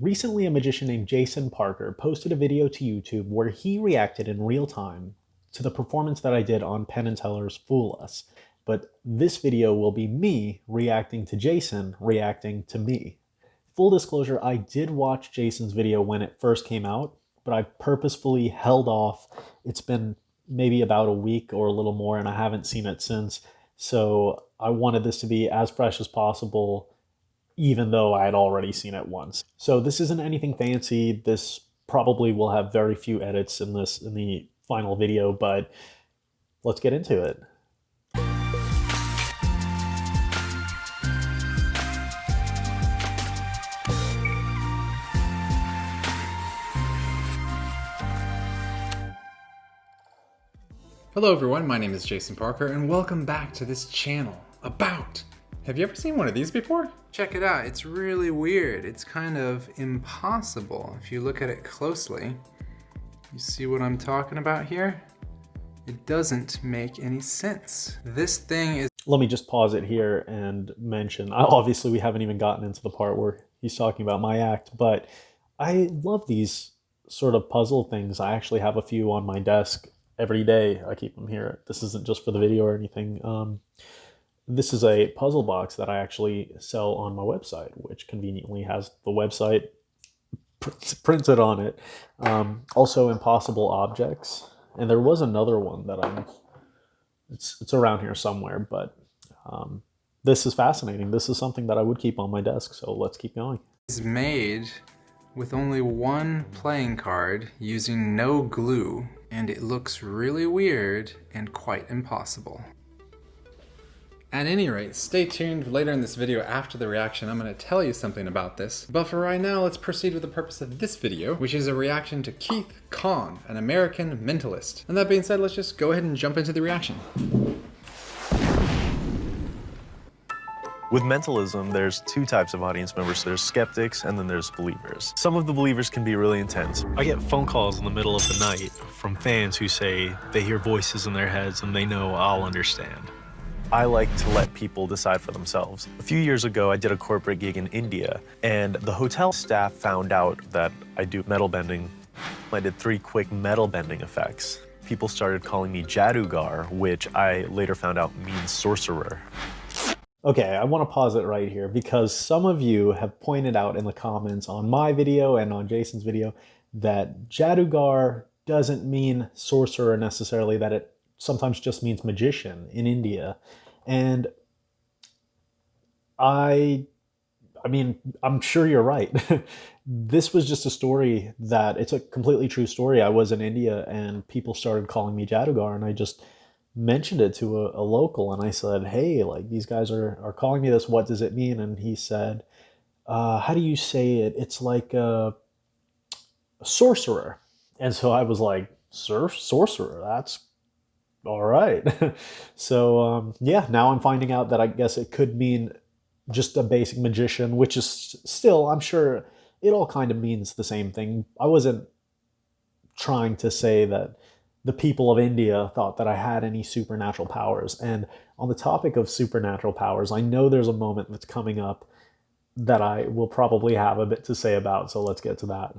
Recently, a magician named Jason Parker posted a video to YouTube where he reacted in real time to the performance that I did on Penn and Teller's Fool Us. But this video will be me reacting to Jason reacting to me. Full disclosure, I did watch Jason's video when it first came out, but I purposefully held off. It's been maybe about a week or a little more, and I haven't seen it since. So I wanted this to be as fresh as possible, even though I had already seen it once. So this isn't anything fancy. This probably will have very few edits in the final video, but let's get into it. Hello everyone, my name is Jason Parker and welcome back to this channel about... Have you ever seen one of these before? Check it out, it's really weird. It's kind of impossible. If you look at it closely, you see what I'm talking about here? It doesn't make any sense. This thing is... Let me just pause it here and mention, obviously we haven't even gotten into the part where he's talking about my act, but I love these sort of puzzle things. I actually have a few on my desk every day. I keep them here. This isn't just for the video or anything. This is a puzzle box that I actually sell on my website, which conveniently has the website printed on it. Also impossible objects. And there was another one that it's around here somewhere, but this is fascinating. This is something that I would keep on my desk, so let's keep going. It's made with only one playing card using no glue, and it looks really weird and quite impossible. At any rate, stay tuned later in this video after the reaction. I'm going to tell you something about this. But for right now, let's proceed with the purpose of this video, which is a reaction to Keith Kong, an American mentalist. And that being said, let's just go ahead and jump into the reaction. With mentalism, there's two types of audience members. There's skeptics and then there's believers. Some of the believers can be really intense. I get phone calls in the middle of the night from fans who say they hear voices in their heads and they know I'll understand. I like to let people decide for themselves. A few years ago, I did a corporate gig in India, and the hotel staff found out that I do metal bending. I did 3 quick metal bending effects. People started calling me Jadugar, which I later found out means sorcerer. Okay, I want to pause it right here because some of you have pointed out in the comments on my video and on Jason's video that Jadugar doesn't mean sorcerer necessarily, that it sometimes just means magician in India. And I mean, I'm sure you're right. This was just a story it's a completely true story. I was in India and people started calling me Jadugar, and I just mentioned it to a local, and I said, hey, like, these guys are calling me this, what does it mean? And he said, how do you say it? It's like a sorcerer. And so I was like, sorcerer, that's all right. So yeah, now I'm finding out that I guess it could mean just a basic magician, which is still, I'm sure it all kind of means the same thing. I wasn't trying to say that the people of India thought that I had any supernatural powers. And on the topic of supernatural powers, I know there's a moment that's coming up that I will probably have a bit to say about, so let's get to that.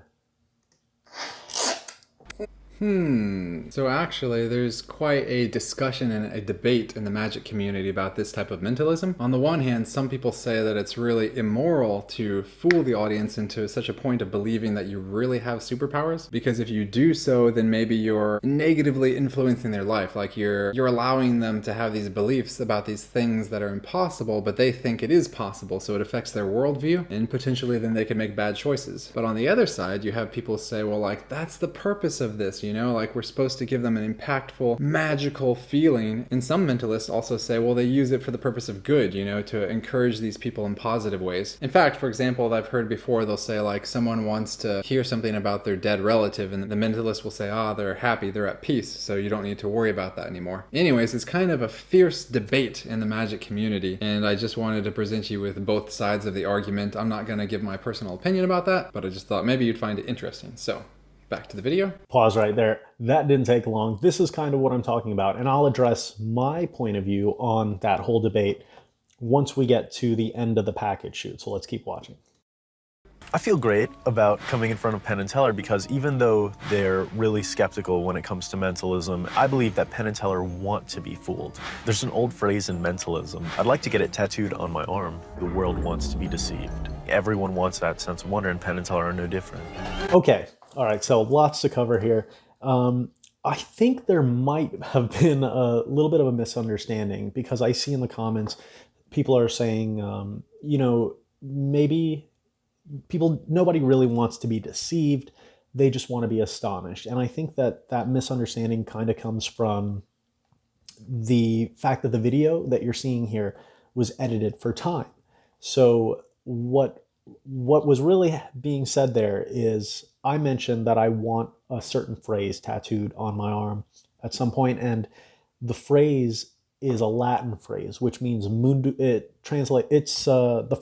So actually, there's quite a discussion and a debate in the magic community about this type of mentalism. On the one hand, some people say that it's really immoral to fool the audience into such a point of believing that you really have superpowers, because if you do so, then maybe you're negatively influencing their life. Like you're allowing them to have these beliefs about these things that are impossible, but they think it is possible, so it affects their worldview, and potentially then they can make bad choices. But on the other side, you have people say, well, like, that's the purpose of this, you know, like we're supposed to give them an impactful, magical feeling. And some mentalists also say, well, they use it for the purpose of good, you know, to encourage these people in positive ways. In fact, for example, I've heard before, they'll say like someone wants to hear something about their dead relative, and the mentalist will say, they're happy, they're at peace, so you don't need to worry about that anymore. Anyways, it's kind of a fierce debate in the magic community, and I just wanted to present you with both sides of the argument. I'm not going to give my personal opinion about that, but I just thought maybe you'd find it interesting. So back to the video. Pause right there. That didn't take long. This is kind of what I'm talking about, and I'll address my point of view on that whole debate once we get to the end of the package shoot. So let's keep watching. I feel great about coming in front of Penn and Teller because even though they're really skeptical when it comes to mentalism, I believe that Penn and Teller want to be fooled. There's an old phrase in mentalism. I'd like to get it tattooed on my arm. The world wants to be deceived. Everyone wants that sense of wonder, and Penn and Teller are no different. Okay, all right, so lots to cover here. I think there might have been a little bit of a misunderstanding because I see in the comments people are saying, maybe nobody really wants to be deceived. They just want to be astonished. And I think that misunderstanding kind of comes from the fact that the video that you're seeing here was edited for time. So what was really being said there is I mentioned that I want a certain phrase tattooed on my arm at some point, and the phrase is a Latin phrase, which means the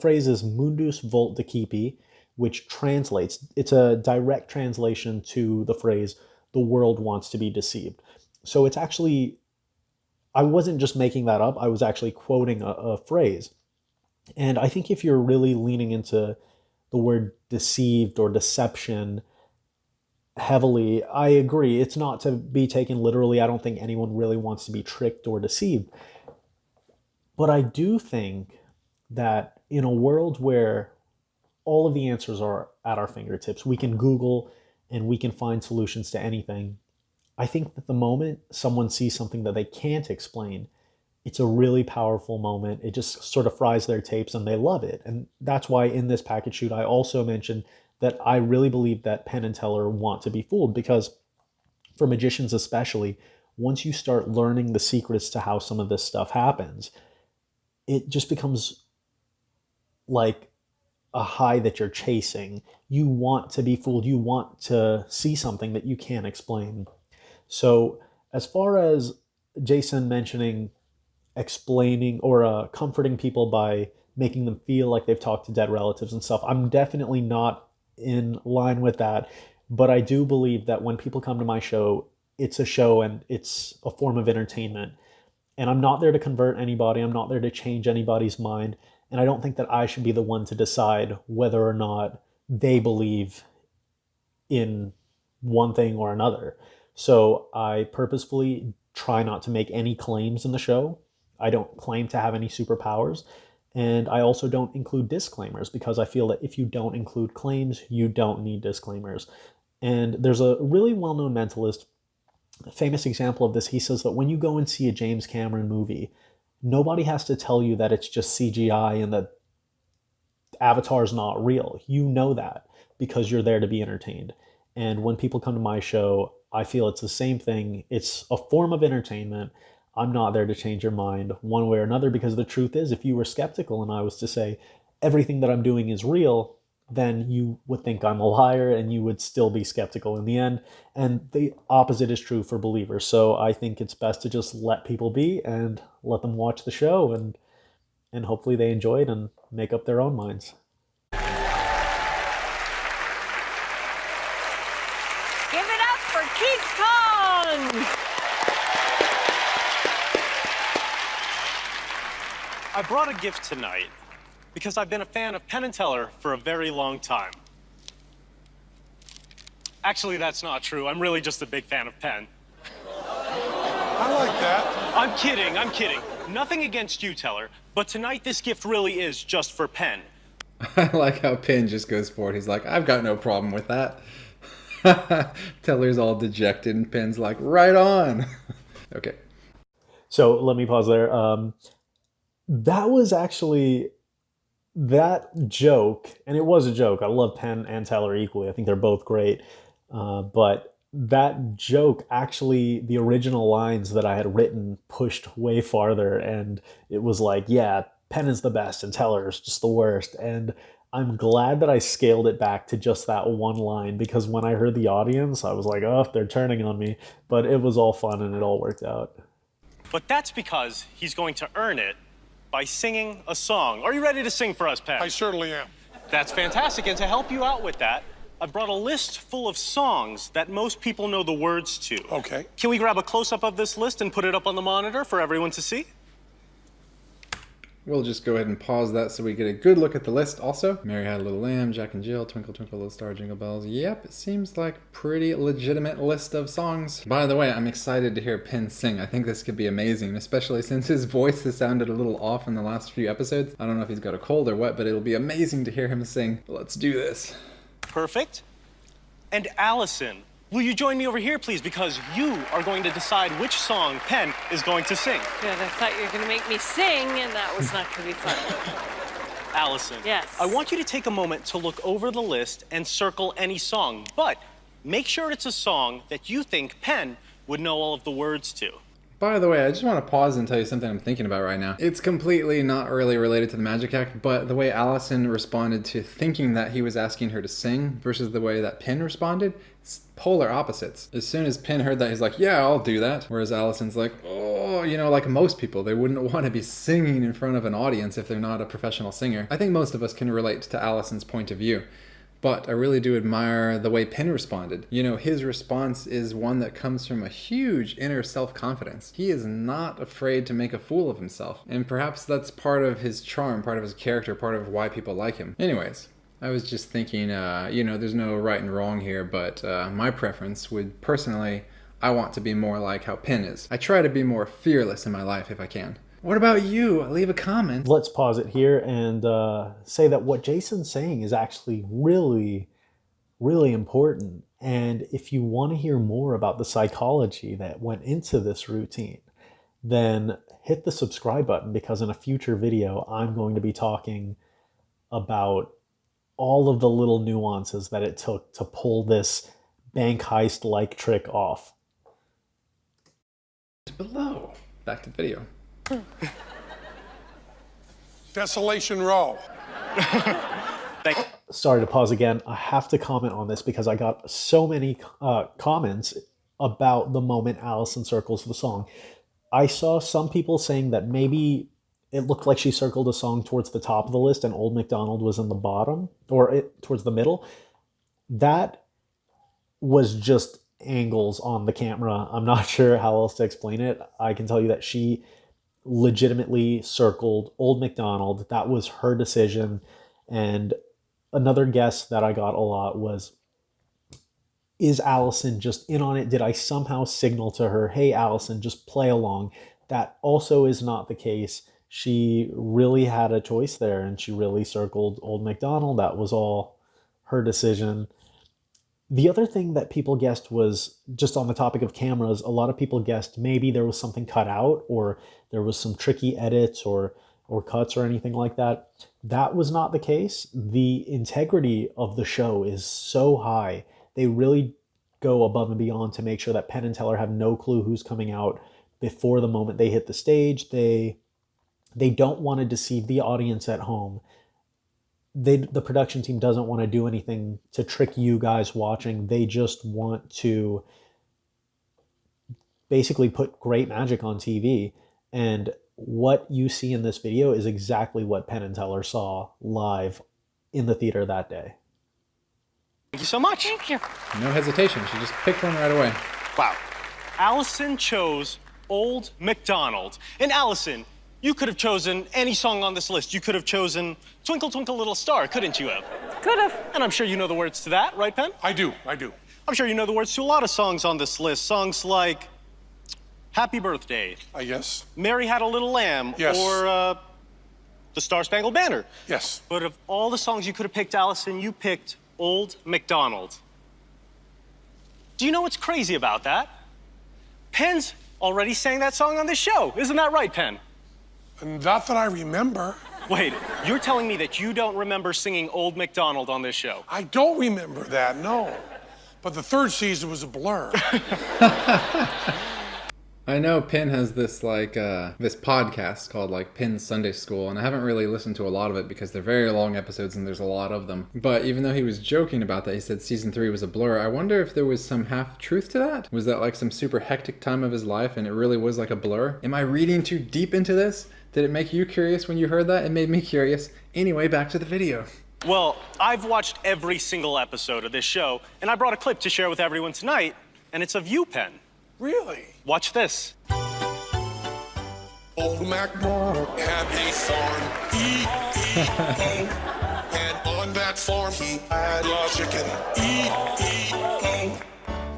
phrase is mundus vult decipi, which translates, it's a direct translation to the phrase, the world wants to be deceived. So it's actually, I wasn't just making that up, I was actually quoting a phrase. And I think if you're really leaning into the word deceived or deception heavily, I agree. It's not to be taken literally. I don't think anyone really wants to be tricked or deceived. But I do think that in a world where all of the answers are at our fingertips, we can Google and we can find solutions to anything. I think that the moment someone sees something that they can't explain, it's a really powerful moment. It just sort of fries their tapes and they love it. And that's why in this package shoot, I also mentioned that I really believe that Penn and Teller want to be fooled, because for magicians especially, once you start learning the secrets to how some of this stuff happens, it just becomes like a high that you're chasing. You want to be fooled. You want to see something that you can't explain. So as far as Jason mentioning explaining or comforting people by making them feel like they've talked to dead relatives and stuff, I'm definitely not in line with that. But I do believe that when people come to my show, it's a show and it's a form of entertainment. And I'm not there to convert anybody. I'm not there to change anybody's mind. And I don't think that I should be the one to decide whether or not they believe in one thing or another. So I purposefully try not to make any claims in the show. I don't claim to have any superpowers. And I also don't include disclaimers because I feel that if you don't include claims, you don't need disclaimers. And there's a really well-known mentalist, a famous example of this. He says that when you go and see a James Cameron movie, nobody has to tell you that it's just CGI and that Avatar's not real. You know that because you're there to be entertained. And when people come to my show, I feel it's the same thing. It's a form of entertainment. I'm not there to change your mind one way or another, because the truth is, if you were skeptical and I was to say everything that I'm doing is real, then you would think I'm a liar and you would still be skeptical in the end. And the opposite is true for believers. So I think it's best to just let people be and let them watch the show, and hopefully they enjoy it and make up their own minds. Give it up for Keith Kong! I brought a gift tonight because I've been a fan of Penn and Teller for a very long time. Actually, that's not true. I'm really just a big fan of Penn. I like that. I'm kidding. Nothing against you, Teller, but tonight this gift really is just for Penn. I like how Penn just goes for it. He's like, I've got no problem with that. Teller's all dejected and Penn's like, right on. Okay. So let me pause there. That was actually that joke, and it was a joke. I love Penn and Teller equally. I think they're both great. But that joke, actually, the original lines that I had written pushed way farther, and it was like, yeah, Penn is the best and Teller is just the worst. And I'm glad that I scaled it back to just that one line, because when I heard the audience, I was like, oh, they're turning on me. But it was all fun and it all worked out. But that's because he's going to earn it by singing a song. Are you ready to sing for us, Penn? I certainly am. That's fantastic. And to help you out with that, I brought a list full of songs that most people know the words to. Okay. Can we grab a close-up of this list and put it up on the monitor for everyone to see? We'll just go ahead and pause that so we get a good look at the list also. Mary Had a Little Lamb, Jack and Jill, Twinkle Twinkle Little Star, Jingle Bells. Yep, it seems like a pretty legitimate list of songs. By the way, I'm excited to hear Penn sing. I think this could be amazing, especially since his voice has sounded a little off in the last few episodes. I don't know if he's got a cold or what, but it'll be amazing to hear him sing. Let's do this. Perfect. And Allison, will you join me over here, please? Because you are going to decide which song Penn is going to sing. Good, I thought you were going to make me sing, and that was not going to be fun. Allison, Yes. I want you to take a moment to look over the list and circle any song, but make sure it's a song that you think Penn would know all of the words to. By the way, I just want to pause and tell you something I'm thinking about right now. It's completely not really related to the Magic Act, but the way Allison responded to thinking that he was asking her to sing versus the way that Penn responded, it's polar opposites. As soon as Penn heard that, he's like, yeah, I'll do that. Whereas Allison's like, oh, you know, like most people, they wouldn't want to be singing in front of an audience if they're not a professional singer. I think most of us can relate to Allison's point of view. But I really do admire the way Penn responded. You know, his response is one that comes from a huge inner self-confidence. He is not afraid to make a fool of himself. And perhaps that's part of his charm, part of his character, part of why people like him. Anyways, I was just thinking, you know, there's no right and wrong here, but my preference would personally, I want to be more like how Penn is. I try to be more fearless in my life if I can. What about you? Leave a comment. Let's pause it here and say that what Jason's saying is actually really, really important. And if you want to hear more about the psychology that went into this routine, then hit the subscribe button, because in a future video, I'm going to be talking about all of the little nuances that it took to pull this bank heist-like trick off. Below. Back to the video. Desolation Row. Sorry to pause again. I have to comment on this because I got so many comments about the moment Allison circles the song. I saw some people saying that maybe it looked like she circled a song towards the top of the list and Old MacDonald was in the bottom, or towards the middle. That was just angles on the camera. I'm not sure how else to explain it. I can tell you that she legitimately circled Old MacDonald. That was her decision. And another guess that I got a lot was, is Allison just in on it? Did I somehow signal to her, hey, Allison, just play along? That also is not the case. She really had a choice there, and she really circled Old MacDonald. That was all her decision. The other thing that people guessed was, just on the topic of cameras, a lot of people guessed maybe there was something cut out, or there was some tricky edits or cuts or anything like that. That was not the case. The integrity of the show is so high. They really go above and beyond to make sure that Penn and Teller have no clue who's coming out before the moment they hit the stage. They don't want to deceive the audience at home. The production team doesn't want to do anything to trick you guys watching. They just want to basically put great magic on TV. And what you see in this video is exactly what Penn and Teller saw live in the theater that day. Thank you so much. Thank you. No hesitation. She just picked one right away. Wow. Allison chose Old MacDonald. And Allison, you could have chosen any song on this list. You could have chosen Twinkle Twinkle Little Star, couldn't you have? Could have. And I'm sure you know the words to that, right, Penn? I do. I'm sure you know the words to a lot of songs on this list. Songs like Happy Birthday, Yes. Mary Had a Little Lamb, Yes. or The Star-Spangled Banner. Yes. But of all the songs you could have picked, Allison, you picked Old MacDonald. Do you know what's crazy about that? Penn's already sang that song on this show. Isn't that right, Penn? Not that I remember. Wait, you're telling me that you don't remember singing Old MacDonald on this show? I don't remember that, no. But the third season was a blur. I know Penn has this this podcast called Penn's Sunday School, and I haven't really listened to a lot of it because they're very long episodes and there's a lot of them. But even though he was joking about that, he said season 3 was a blur. I wonder if there was some half truth to that. Was that some super hectic time of his life and it really was like a blur? Am I reading too deep into this? Did it make you curious when you heard that? It made me curious. Anyway, back to the video. Well, I've watched every single episode of this show, and I brought a clip to share with everyone tonight, and it's of you, Penn. Really? Watch this. Old MacDonald had a farm. E-E-O. And on that farm he had a chicken. E-E-O.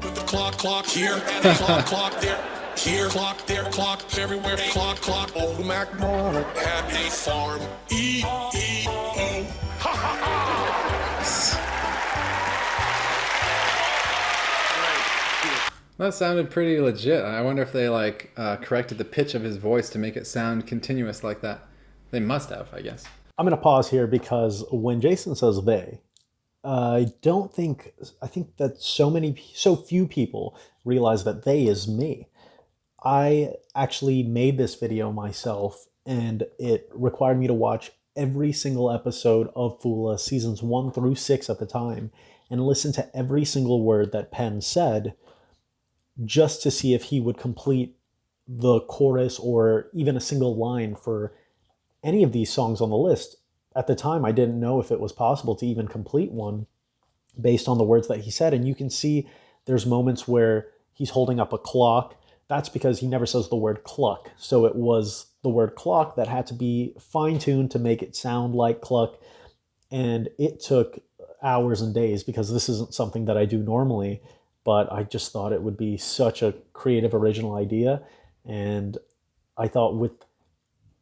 With the clock here and the clock there. Here, clock there, clock everywhere. Clock. Old MacDonald had a farm. E-E-O. Ha ha ha! That sounded pretty legit. I wonder if they like corrected the pitch of his voice to make it sound continuous like that. They must have, I guess. I'm going to pause here because when Jason says they, I think that so few people realize that they is me. I actually made this video myself, and it required me to watch every single episode of Fool Us, seasons 1 through 6 at the time, and listen to every single word that Penn said, just to see if he would complete the chorus or even a single line for any of these songs on the list. At the time, I didn't know if it was possible to even complete one based on the words that he said. And you can see there's moments where he's holding up a clock. That's because he never says the word cluck. So it was the word clock that had to be fine-tuned to make it sound like cluck. And it took hours and days because this isn't something that I do normally. But I just thought it would be such a creative, original idea. And I thought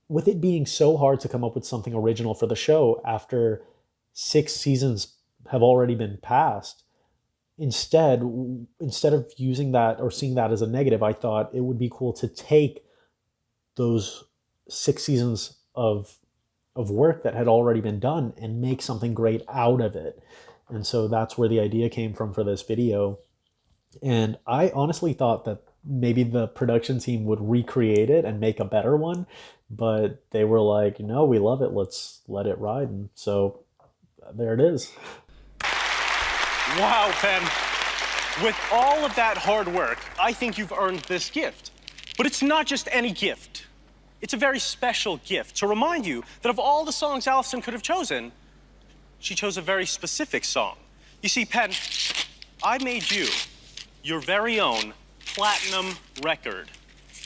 with it being so hard to come up with something original for the show after 6 seasons have already been passed, instead of using that or seeing that as a negative, I thought it would be cool to take those 6 seasons of work that had already been done and make something great out of it. And so that's where the idea came from for this video. And I honestly thought that maybe the production team would recreate it and make a better one, but they were like, no, we love it, let's let it ride. And so there it is. Wow, Penn. With all of that hard work, I think you've earned this gift. But it's not just any gift. It's a very special gift to remind you that of all the songs Allison could have chosen, she chose a very specific song. You see, Penn, I made you your very own platinum record.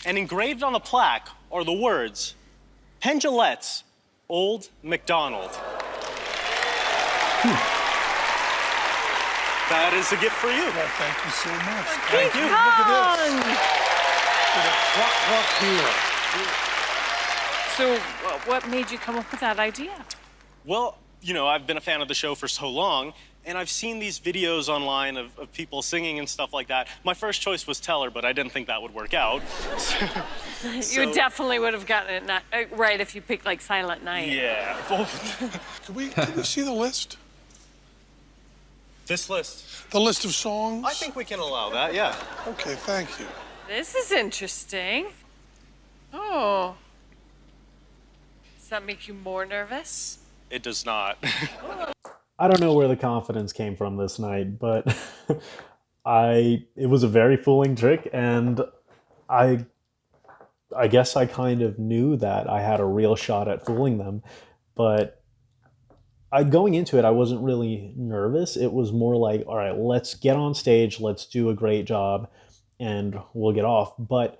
And engraved on the plaque are the words, Penn Jillette's Old MacDonald. That is a gift for you. Well, thank you so much. Thank you. Look at this. There's a clock here. So what made you come up with that idea? Well, you know, I've been a fan of the show for so long, and I've seen these videos online of people singing and stuff like that. My first choice was Teller, but I didn't think that would work out. You definitely would have gotten it right if you picked like Silent Night. Yeah. Can we see the list? This list. The list of songs? I think we can allow that, yeah. Okay, thank you. This is interesting. Oh. Does that make you more nervous? It does not. I don't know where the confidence came from this night, but it was a very fooling trick, and I guess I kind of knew that I had a real shot at fooling them, but going into it, I wasn't really nervous. It was more like, all right, let's get on stage, let's do a great job, and we'll get off. But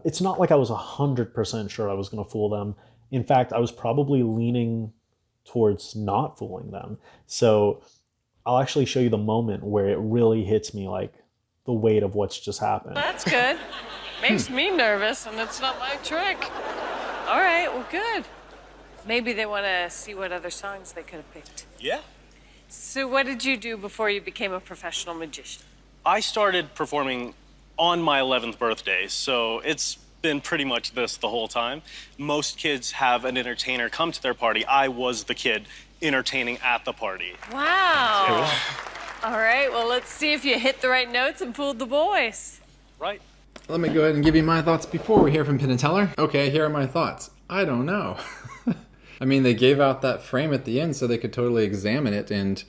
it's not like I was 100% sure I was going to fool them. In fact, I was probably leaning towards not fooling them. So I'll actually show you the moment where it really hits me, like the weight of what's just happened. That's good. Makes me nervous, and it's not my trick. All right, well, good. Maybe they want to see what other songs they could have picked. Yeah. So what did you do before you became a professional magician? I started performing on my 11th birthday, so it's been pretty much this the whole time. Most kids have an entertainer come to their party. I was the kid entertaining at the party. Wow. All right, well, let's see if you hit the right notes and fooled the boys. Right. Let me go ahead and give you my thoughts before we hear from Penn and Teller. Okay, here are my thoughts. I don't know. I mean, they gave out that frame at the end so they could totally examine it, and,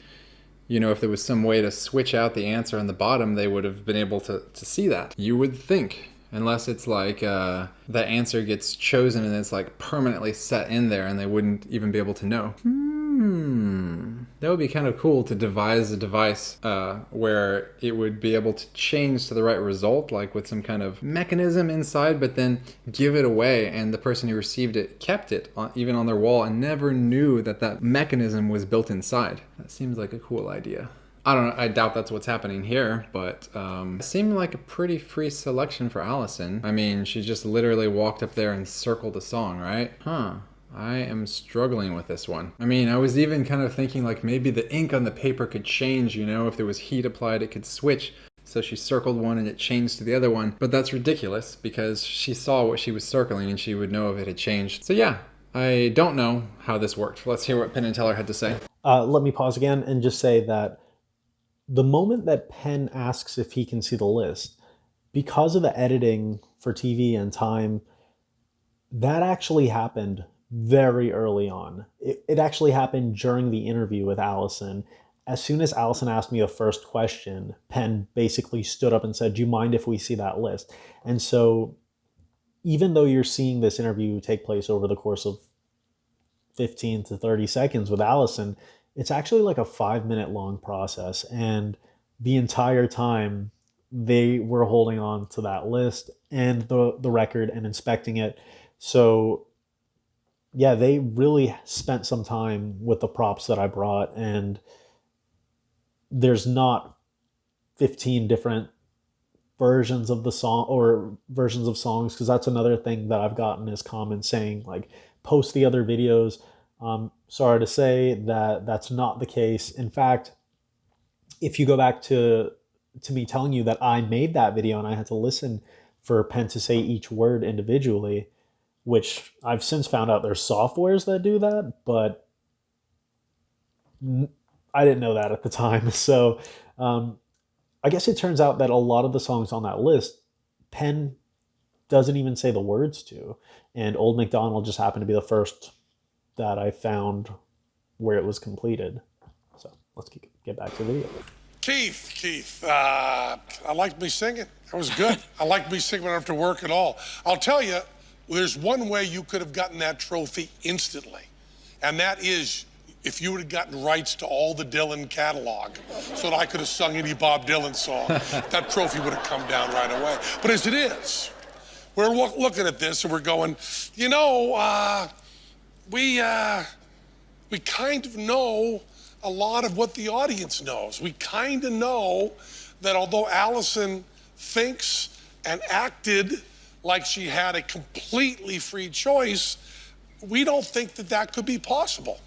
you know, if there was some way to switch out the answer on the bottom, they would have been able to see that. You would think. Unless it's like the answer gets chosen and it's like permanently set in there and they wouldn't even be able to know. That would be kind of cool to devise a device where it would be able to change to the right result, like with some kind of mechanism inside, but then give it away, and the person who received it kept it even on their wall and never knew that that mechanism was built inside. That seems like a cool idea. I don't know, I doubt that's what's happening here, but it seemed like a pretty free selection for Allison. I mean, she just literally walked up there and circled a song, right? Huh. I am struggling with this one. I mean, I was even kind of thinking like maybe the ink on the paper could change, you know, if there was heat applied, it could switch. So she circled one and it changed to the other one. But that's ridiculous because she saw what she was circling and she would know if it had changed. So yeah, I don't know how this worked. Let's hear what Penn and Teller had to say. Let me pause again and just say that the moment that Penn asks if he can see the list, because of the editing for TV and time, that actually happened very early on. It actually happened during the interview with Allison. As soon as Allison asked me the first question, Penn basically stood up and said, "Do you mind if we see that list?" And so even though you're seeing this interview take place over the course of 15 to 30 seconds with Allison, it's actually like a 5-minute long process. And the entire time they were holding on to that list and the record and inspecting it. So yeah, they really spent some time with the props that I brought, and there's not 15 different versions of the song or versions of songs, because that's another thing that I've gotten is comments saying like, post the other videos. Sorry to say that that's not the case. In fact, if you go back to me telling you that I made that video and I had to listen for Penn to say each word individually, which I've since found out there's softwares that do that, but I didn't know that at the time. So I guess it turns out that a lot of the songs on that list, Penn doesn't even say the words to. And Old MacDonald just happened to be the first that I found where it was completed. So let's get back to the video. Keith, I liked me singing. That was good. I liked me singing when I don't have to work at all. I'll tell you, there's one way you could have gotten that trophy instantly, and that is if you would have gotten rights to all the Dylan catalog so that I could have sung any Bob Dylan song. That trophy would have come down right away. But as it is, we're looking at this and we're going, you know, we kind of know a lot of what the audience knows. We kind of know that although Allison thinks and acted like she had a completely free choice, we don't think that that could be possible.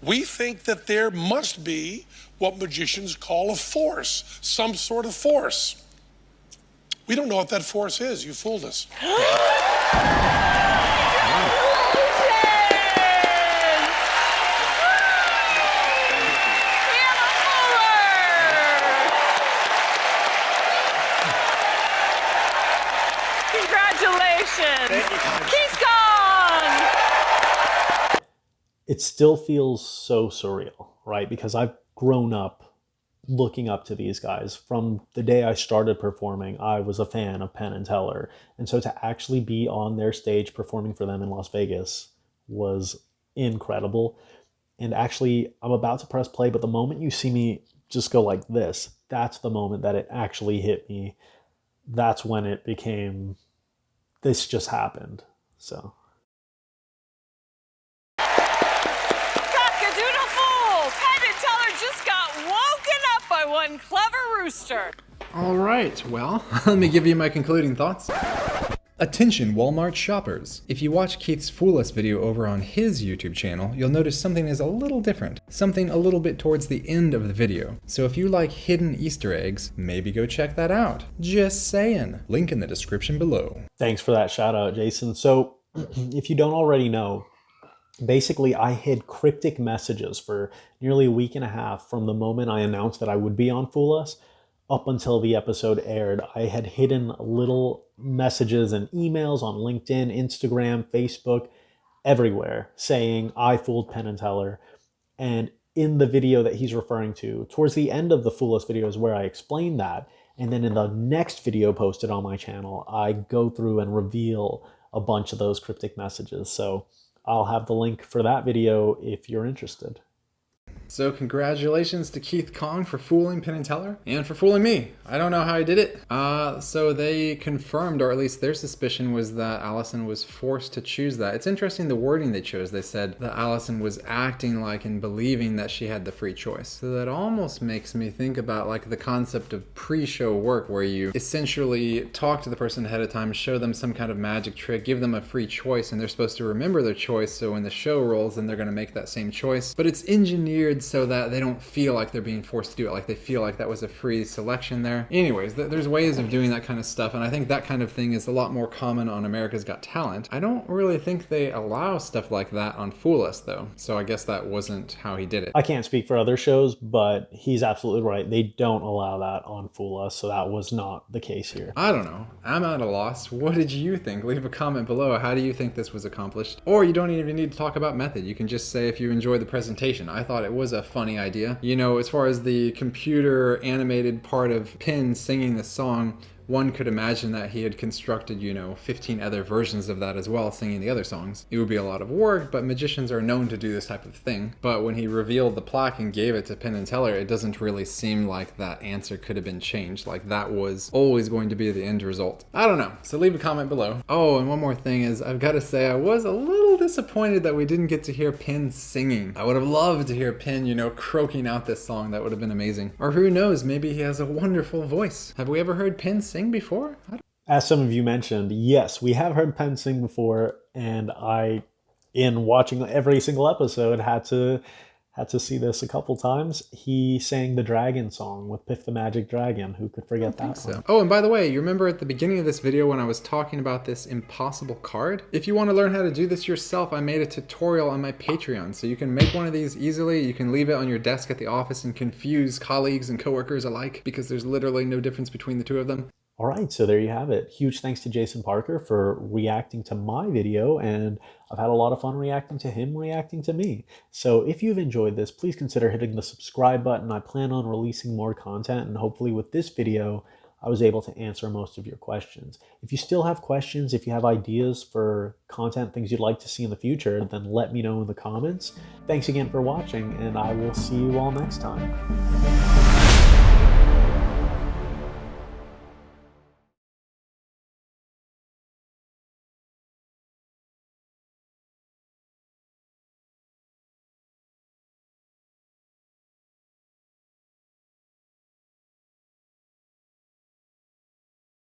We think that there must be what magicians call a force, some sort of force. We don't know what that force is. You fooled us. He's gone! It still feels so surreal, right? Because I've grown up looking up to these guys. From the day I started performing, I was a fan of Penn and Teller. And so to actually be on their stage performing for them in Las Vegas was incredible. And actually, I'm about to press play, but the moment you see me just go like this, that's the moment that it actually hit me. That's when it became, this just happened. So. Cock-a-doodle-fool! Penn and Teller just got woken up by one clever rooster. All right, well, let me give you my concluding thoughts. Attention Walmart shoppers. If you watch Keith's Fool Us video over on his YouTube channel, you'll notice something is a little different. Something a little bit towards the end of the video. So if you like hidden Easter eggs, maybe go check that out. Just saying. Link in the description below. Thanks for that shout out, Jason. So if you don't already know, basically I hid cryptic messages for nearly a week and a half from the moment I announced that I would be on Fool Us up until the episode aired. I had hidden little messages and emails on LinkedIn, Instagram, Facebook, everywhere saying I fooled Penn and Teller. And in the video that he's referring to, towards the end of the Fool Us video is where I explain that. And then in the next video posted on my channel, I go through and reveal a bunch of those cryptic messages. So I'll have the link for that video if you're interested. So congratulations to Keith Kong for fooling Penn and Teller and for fooling me. I don't know how he did it. So they confirmed, or at least their suspicion was that Allison was forced to choose that. It's interesting the wording they chose. They said that Allison was acting like and believing that she had the free choice. So that almost makes me think about like the concept of pre-show work, where you essentially talk to the person ahead of time, show them some kind of magic trick, give them a free choice, and they're supposed to remember their choice. So when the show rolls, then they're going to make that same choice. But it's engineered so that they don't feel like they're being forced to do it. Like they feel like that was a free selection there. Anyways, there's ways of doing that kind of stuff. And I think that kind of thing is a lot more common on America's Got Talent. I don't really think they allow stuff like that on Fool Us though. So I guess that wasn't how he did it. I can't speak for other shows, but he's absolutely right. They don't allow that on Fool Us, so that was not the case here. I don't know. I'm at a loss. What did you think? Leave a comment below. How do you think this was accomplished? Or you don't even need to talk about method. You can just say if you enjoyed the presentation. I thought it was a funny idea. You know, as far as the computer animated part of Penn singing the song, one could imagine that he had constructed, 15 other versions of that as well, singing the other songs. It would be a lot of work, but magicians are known to do this type of thing. But when he revealed the plaque and gave it to Penn and Teller, it doesn't really seem like that answer could have been changed. Like that was always going to be the end result. I don't know. So leave a comment below. Oh, and one more thing is, I've got to say, I was a little disappointed that we didn't get to hear Penn singing. I would have loved to hear Penn, croaking out this song. That would have been amazing. Or who knows, maybe he has a wonderful voice. Have we ever heard Penn sing before? As some of you mentioned, yes, we have heard Penn sing before, and I, in watching every single episode, had to see this a couple times. He sang the Dragon song with Piff the Magic Dragon. Who could forget that one? Oh, and by the way, you remember at the beginning of this video when I was talking about this impossible card? If you want to learn how to do this yourself, I made a tutorial on my Patreon. So you can make one of these easily. You can leave it on your desk at the office and confuse colleagues and coworkers alike, because there's literally no difference between the two of them. All right, so there you have it. Huge thanks to Jason Parker for reacting to my video, and I've had a lot of fun reacting to him reacting to me. So if you've enjoyed this, please consider hitting the subscribe button. I plan on releasing more content, and hopefully with this video, I was able to answer most of your questions. If you still have questions, if you have ideas for content, things you'd like to see in the future, then let me know in the comments. Thanks again for watching, and I will see you all next time.